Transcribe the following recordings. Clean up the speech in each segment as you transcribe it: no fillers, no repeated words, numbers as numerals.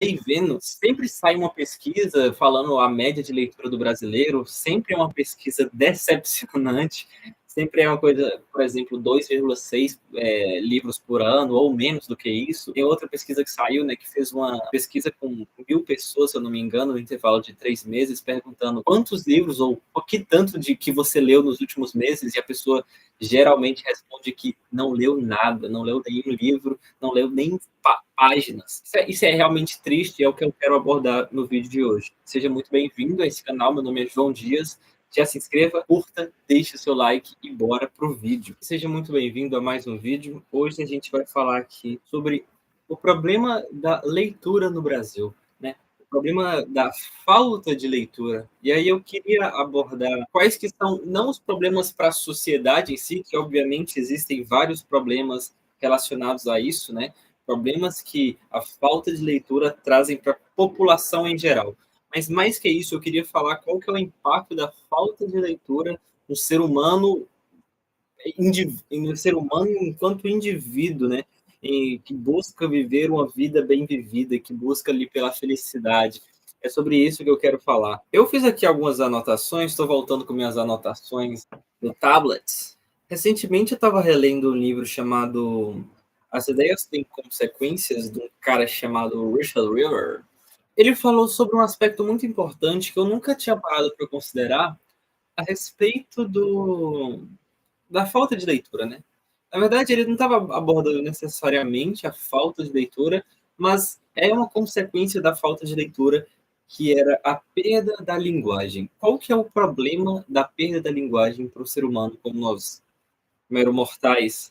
E vendo, sempre sai uma pesquisa falando a média de leitura do brasileiro, sempre é uma pesquisa decepcionante, sempre é uma coisa, por exemplo, 2,6 livros por ano, ou menos do que isso. Tem outra pesquisa que saiu, né, que fez uma pesquisa com 1.000 pessoas, se eu não me engano, no intervalo de 3 meses, perguntando quantos livros ou o que tanto de que você leu nos últimos meses, e a pessoa geralmente responde que não leu nada, não leu nenhum livro, não leu nem páginas. Isso é realmente triste e é o que eu quero abordar no vídeo de hoje. Seja muito bem-vindo a esse canal, meu nome é João Dias. Já se inscreva, curta, deixe o seu like e bora pro vídeo. Seja muito bem-vindo a mais um vídeo. Hoje a gente vai falar aqui sobre o problema da leitura no Brasil, né? O problema da falta de leitura. E aí eu queria abordar quais que são, não os problemas para a sociedade em si, que obviamente existem vários problemas relacionados a isso, né? Problemas que a falta de leitura trazem para a população em geral. Mas mais que isso, eu queria falar qual que é o impacto da falta de leitura no ser humano, no ser humano enquanto indivíduo, né? Que busca viver uma vida bem vivida, que busca ali pela felicidade. É sobre isso que eu quero falar. Eu fiz aqui algumas anotações, estou voltando com minhas anotações no tablet. Recentemente eu estava relendo um livro chamado As Ideias Têm Consequências, de um cara chamado Richard River. Ele falou sobre um aspecto muito importante que eu nunca tinha parado para considerar a respeito da falta de leitura, né? Na verdade, ele não estava abordando necessariamente a falta de leitura, mas é uma consequência da falta de leitura, que era a perda da linguagem. Qual que é o problema da perda da linguagem para o ser humano como nós, mero mortais?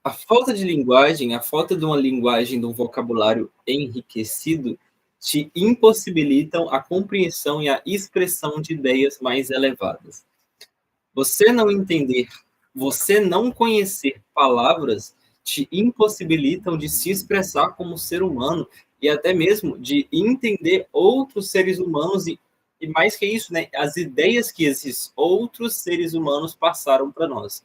A falta de linguagem, a falta de uma linguagem, de um vocabulário enriquecido, te impossibilitam a compreensão e a expressão de ideias mais elevadas. Você não entender, você não conhecer palavras te impossibilitam de se expressar como ser humano e até mesmo de entender outros seres humanos e mais que isso, né, as ideias que esses outros seres humanos passaram para nós.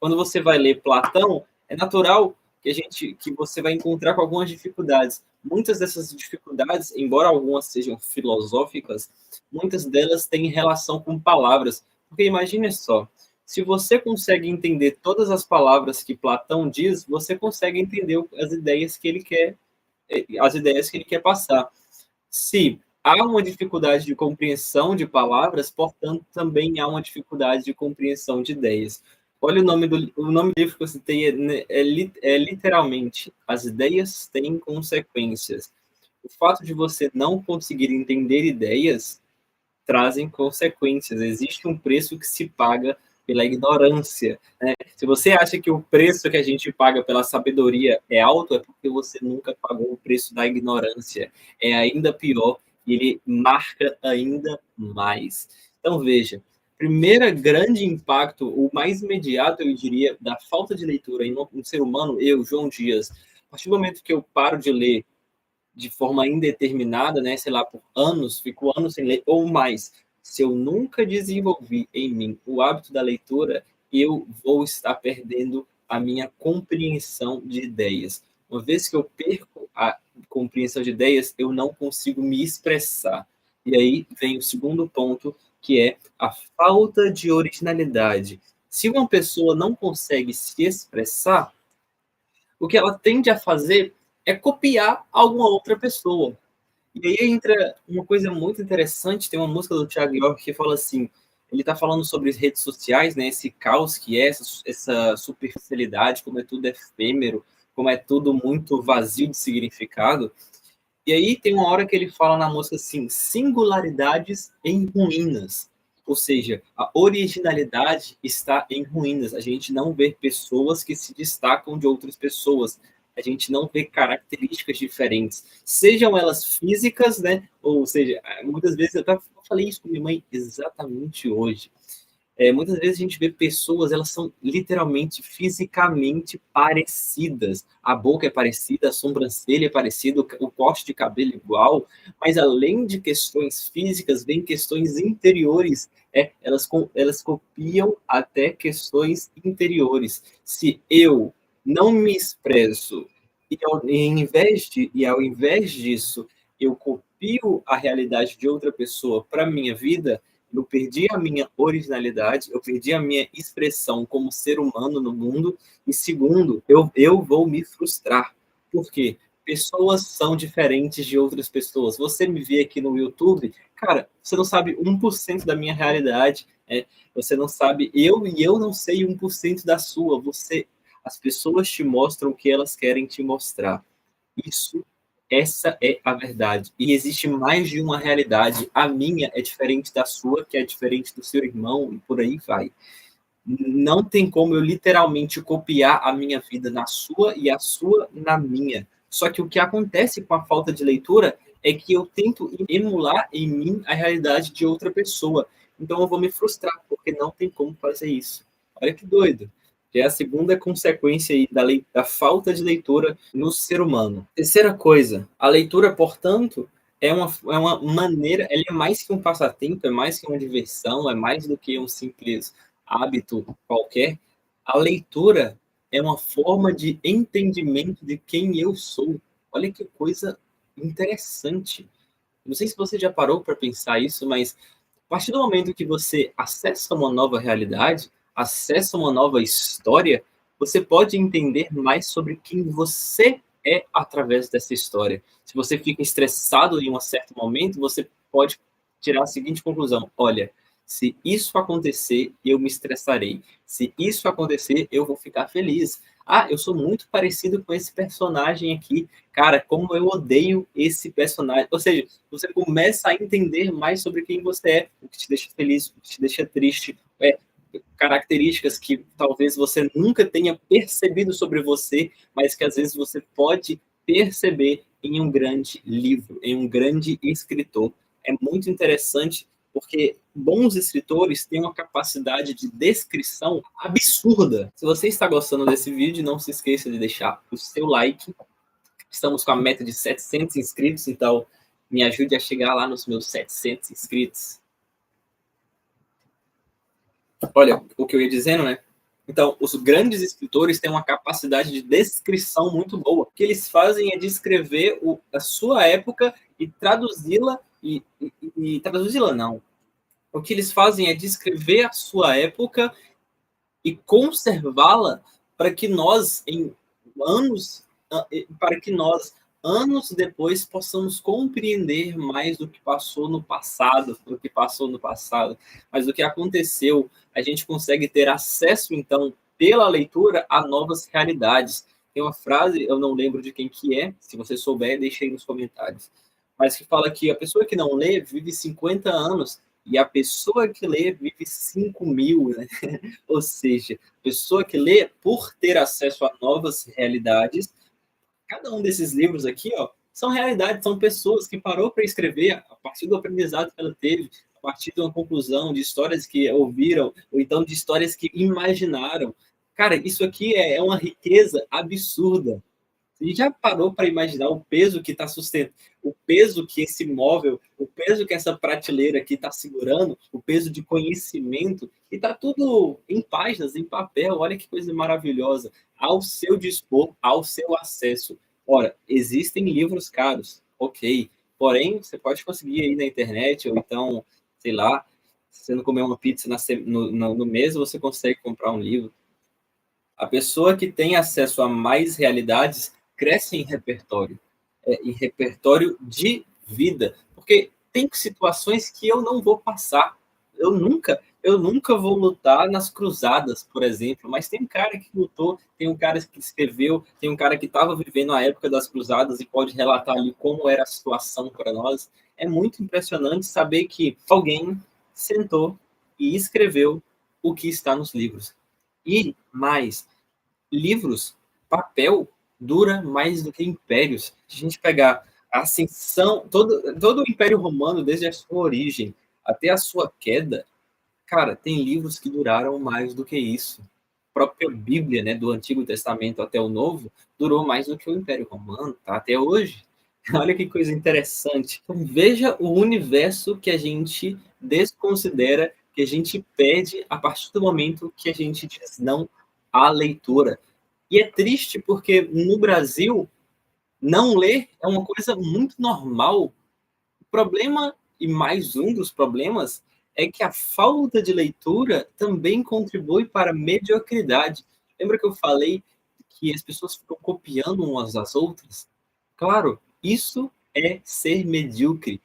Quando você vai ler Platão, é natural que você vai encontrar com algumas dificuldades. Muitas dessas dificuldades, embora algumas sejam filosóficas, muitas delas têm relação com palavras. Porque imagine só, se você consegue entender todas as palavras que Platão diz, você consegue entender as ideias que ele quer passar. Se há uma dificuldade de compreensão de palavras, portanto, também há uma dificuldade de compreensão de ideias. Olha o nome do livro que eu citei, é literalmente As Ideias Têm Consequências. O fato de você não conseguir entender ideias trazem consequências. Existe um preço que se paga pela ignorância, né? Se você acha que o preço que a gente paga pela sabedoria é alto, é porque você nunca pagou o preço da ignorância. É ainda pior, e ele marca ainda mais. Então, veja, primeiro grande impacto, o mais imediato, eu diria, da falta de leitura em um ser humano, eu, João Dias, a partir do momento que eu paro de ler de forma indeterminada, né, sei lá, por anos, fico anos sem ler ou mais. Se eu nunca desenvolvi em mim o hábito da leitura, eu vou estar perdendo a minha compreensão de ideias. Uma vez que eu perco a compreensão de ideias, eu não consigo me expressar. E aí vem o segundo ponto, que é a falta de originalidade. Se uma pessoa não consegue se expressar, o que ela tende a fazer é copiar alguma outra pessoa. E aí entra uma coisa muito interessante, tem uma música do Thiago York que fala assim, ele está falando sobre as redes sociais, né, esse caos que é, essa superficialidade, como é tudo efêmero, como é tudo muito vazio de significado. E aí tem uma hora que ele fala na música assim, singularidades em ruínas. Ou seja, a originalidade está em ruínas. A gente não vê pessoas que se destacam de outras pessoas. A gente não vê características diferentes. Sejam elas físicas, né? Ou seja, muitas vezes eu falei isso com minha mãe exatamente hoje. Muitas vezes a gente vê pessoas, elas são literalmente fisicamente parecidas. A boca é parecida, a sobrancelha é parecida, o corte de cabelo igual, mas além de questões físicas, vem questões interiores. Elas copiam até questões interiores. Se eu não me expresso e ao invés disso eu copio a realidade de outra pessoa para minha vida, eu perdi a minha originalidade, eu perdi a minha expressão como ser humano no mundo, e segundo, eu vou me frustrar. Por quê? Pessoas são diferentes de outras pessoas. Você me vê aqui no YouTube, cara, você não sabe 1% da minha realidade, você não sabe, e eu não sei 1% da sua. As pessoas te mostram o que elas querem te mostrar. Isso, essa é a verdade. E existe mais de uma realidade. A minha é diferente da sua, que é diferente do seu irmão, e por aí vai. Não tem como eu literalmente copiar a minha vida na sua e a sua na minha. Só que o que acontece com a falta de leitura é que eu tento emular em mim a realidade de outra pessoa. Então eu vou me frustrar, porque não tem como fazer isso. Olha que doido. Que é a segunda consequência aí da falta de leitura no ser humano. Terceira coisa, a leitura, portanto, é uma maneira, ela é mais que um passatempo, é mais que uma diversão, é mais do que um simples hábito qualquer. A leitura é uma forma de entendimento de quem eu sou. Olha que coisa interessante. Não sei se você já parou para pensar isso, mas a partir do momento que você acessa uma nova realidade, acessa uma nova história, você pode entender mais sobre quem você é através dessa história. Se você fica estressado em um certo momento, você pode tirar a seguinte conclusão: olha, se isso acontecer, eu me estressarei. Se isso acontecer, eu vou ficar feliz. Ah, eu sou muito parecido com esse personagem aqui. Cara, como eu odeio esse personagem. Ou seja, você começa a entender mais sobre quem você é, o que te deixa feliz, o que te deixa triste, características que talvez você nunca tenha percebido sobre você, mas que às vezes você pode perceber em um grande livro, em um grande escritor. É muito interessante porque bons escritores têm uma capacidade de descrição absurda. Se você está gostando desse vídeo, não se esqueça de deixar o seu like. Estamos com a meta de 700 inscritos, então me ajude a chegar lá nos meus 700 inscritos. Olha, o que eu ia dizendo, né? Então, os grandes escritores têm uma capacidade de descrição muito boa. O que eles fazem é descrever a sua época e traduzi-la, e traduzi-la não. O que eles fazem é descrever a sua época e conservá-la para que nós, em anos, para que nós, anos depois, possamos compreender mais do que passou no passado, mas o que aconteceu, a gente consegue ter acesso, então, pela leitura, a novas realidades. Tem uma frase, eu não lembro de quem que é, se você souber, deixe aí nos comentários, mas que fala que a pessoa que não lê vive 50 anos, e a pessoa que lê vive 5.000, né? Ou seja, a pessoa que lê, por ter acesso a novas realidades, cada um desses livros aqui, ó, são realidades, são pessoas que parou para escrever a partir do aprendizado que ela teve, a partir de uma conclusão, de histórias que ouviram, ou então de histórias que imaginaram. Cara, isso aqui é uma riqueza absurda. E já parou para imaginar o peso que está sustentando, o peso que esse móvel, o peso que essa prateleira aqui está segurando, o peso de conhecimento, e está tudo em páginas, em papel, olha que coisa maravilhosa, ao seu dispor, ao seu acesso. Ora, existem livros caros, ok, porém, você pode conseguir aí na internet, ou então, sei lá, se você não comer uma pizza no mês, você consegue comprar um livro. A pessoa que tem acesso a mais realidades cresce em repertório de vida, porque tem situações que eu não vou passar. Eu nunca vou lutar nas cruzadas, por exemplo, mas tem um cara que lutou, tem um cara que escreveu, tem um cara que estava vivendo a época das cruzadas e pode relatar ali como era a situação para nós. É muito impressionante saber que alguém sentou e escreveu o que está nos livros. E mais, livros, papel, dura mais do que impérios. Se a gente pegar a ascensão, todo o Império Romano, desde a sua origem até a sua queda, cara, tem livros que duraram mais do que isso. A própria Bíblia, né, do Antigo Testamento até o Novo, durou mais do que o Império Romano, tá? Até hoje. Olha que coisa interessante. Então, veja o universo que a gente desconsidera, que a gente perde a partir do momento que a gente diz não à leitura. E é triste porque no Brasil, não ler é uma coisa muito normal. problema, e mais um dos problemas, é que a falta de leitura também contribui para a mediocridade. Lembra que eu falei que as pessoas ficam copiando umas às outras? Claro, isso é ser medíocre.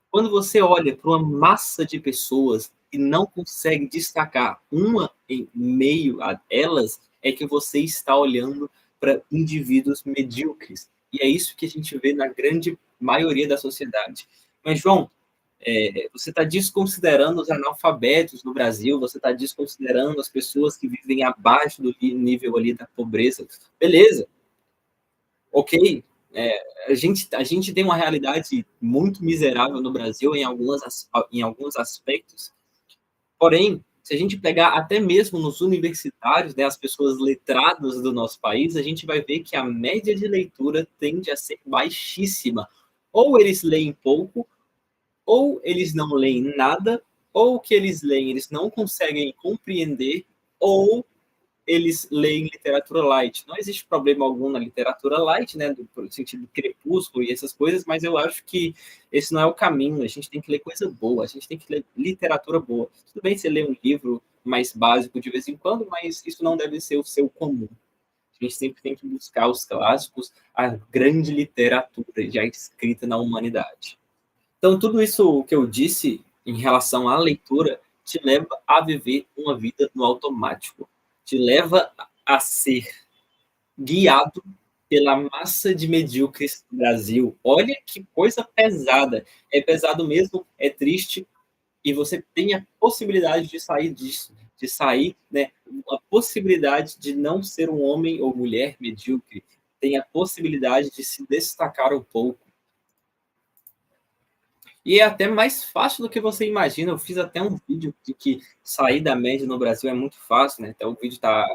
Quando você olha para uma massa de pessoas e não consegue destacar uma em meio a elas, é que você está olhando para indivíduos medíocres. E é isso que a gente vê na grande maioria da sociedade. Mas, João, você está desconsiderando os analfabetos no Brasil, você está desconsiderando as pessoas que vivem abaixo do nível ali da pobreza. Beleza, ok, a gente tem uma realidade muito miserável no Brasil em alguns aspectos, porém, se a gente pegar até mesmo nos universitários, né, as pessoas letradas do nosso país, a gente vai ver que a média de leitura tende a ser baixíssima. Ou eles leem pouco, ou eles não leem nada, ou o que eles leem eles não conseguem compreender, ou eles leem literatura light. Não existe problema algum na literatura light, né, no sentido do crepúsculo e essas coisas, mas eu acho que esse não é o caminho. A gente tem que ler coisa boa, a gente tem que ler literatura boa. Tudo bem você ler um livro mais básico de vez em quando, mas isso não deve ser o seu comum. A gente sempre tem que buscar os clássicos, a grande literatura já escrita na humanidade. Então, tudo isso que eu disse em relação à leitura te leva a viver uma vida no automático, te leva a ser guiado pela massa de medíocres do Brasil. Olha que coisa pesada. É pesado mesmo, é triste, e você tem a possibilidade de sair disso, de sair, né, a possibilidade de não ser um homem ou mulher medíocre, tem a possibilidade de se destacar um pouco. E é até mais fácil do que você imagina. Eu fiz até um vídeo de que sair da média no Brasil é muito fácil, né? Então o vídeo tá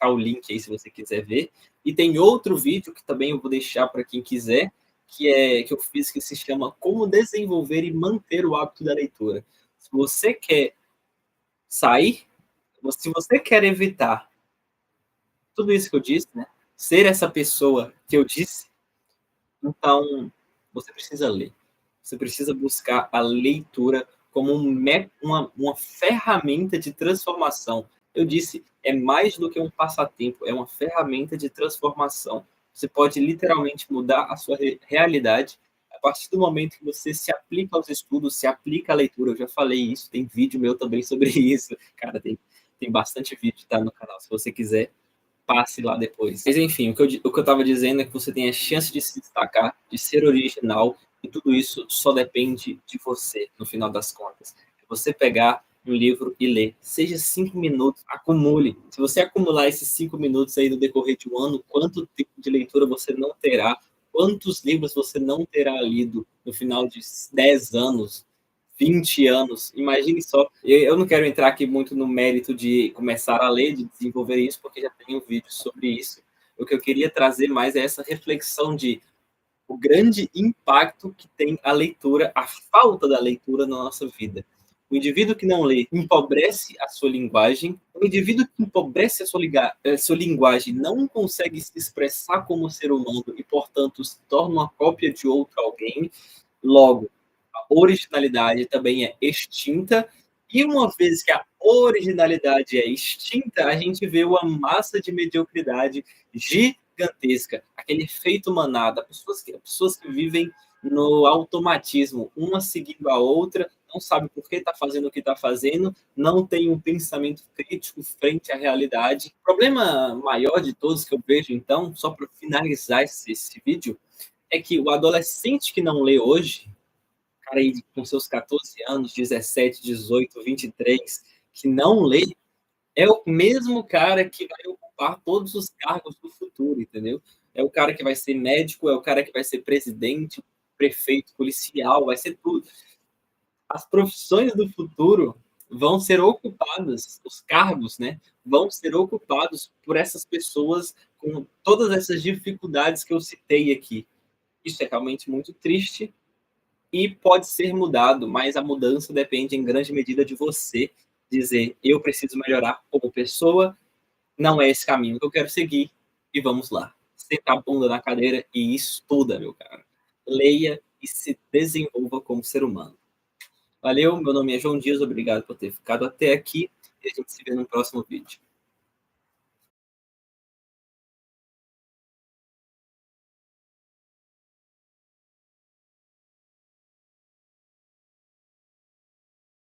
o link aí se você quiser ver. E tem outro vídeo que também eu vou deixar para quem quiser, que eu fiz que se chama Como desenvolver e manter o hábito da leitura. Se você quer sair, se você quer evitar tudo isso que eu disse, né? Ser essa pessoa que eu disse, então você precisa ler. Você precisa buscar a leitura como uma ferramenta de transformação. Eu disse, é mais do que um passatempo, é uma ferramenta de transformação. Você pode literalmente mudar a sua realidade a partir do momento que você se aplica aos estudos, se aplica à leitura. Eu já falei isso, tem vídeo meu também sobre isso. Cara, tem bastante vídeo, tá, no canal. Se você quiser, passe lá depois. Mas enfim, o que eu estava dizendo é que você tem a chance de se destacar, de ser original, e tudo isso só depende de você, no final das contas. Você pegar um livro e ler, seja 5 minutos, acumule. Se você acumular esses 5 minutos aí no decorrer de um ano, quanto tempo de leitura você não terá? Quantos livros você não terá lido no final de 10 anos? 20 anos, imagine só. Eu não quero entrar aqui muito no mérito de começar a ler, de desenvolver isso, porque já tem um vídeo sobre isso. O que eu queria trazer mais é essa reflexão de o grande impacto que tem a leitura, a falta da leitura na nossa vida. O indivíduo que não lê empobrece a sua linguagem. O indivíduo que empobrece a sua linguagem não consegue se expressar como ser humano e, portanto, se torna uma cópia de outro alguém. Logo, a originalidade também é extinta, e uma vez que a originalidade é extinta, a gente vê uma massa de mediocridade gigantesca, aquele efeito manada, pessoas que vivem no automatismo, uma seguindo a outra, não sabe por que está fazendo o que está fazendo, não tem um pensamento crítico frente à realidade. O problema maior de todos que eu vejo, então, só para finalizar esse vídeo, é que o adolescente que não lê hoje, cara aí com seus 14 anos, 17, 18, 23, que não lê, é o mesmo cara que vai ocupar todos os cargos do futuro, entendeu? É o cara que vai ser médico, é o cara que vai ser presidente, prefeito, policial, vai ser tudo. As profissões do futuro vão ser ocupadas, os cargos, né, vão ser ocupados por essas pessoas com todas essas dificuldades que eu citei aqui. Isso é realmente muito triste, e pode ser mudado, mas a mudança depende em grande medida de você dizer: eu preciso melhorar como pessoa, não é esse caminho que eu quero seguir, e vamos lá. Senta a bunda na cadeira e estuda, meu cara. Leia e se desenvolva como ser humano. Valeu, meu nome é João Dias, obrigado por ter ficado até aqui e a gente se vê no próximo vídeo.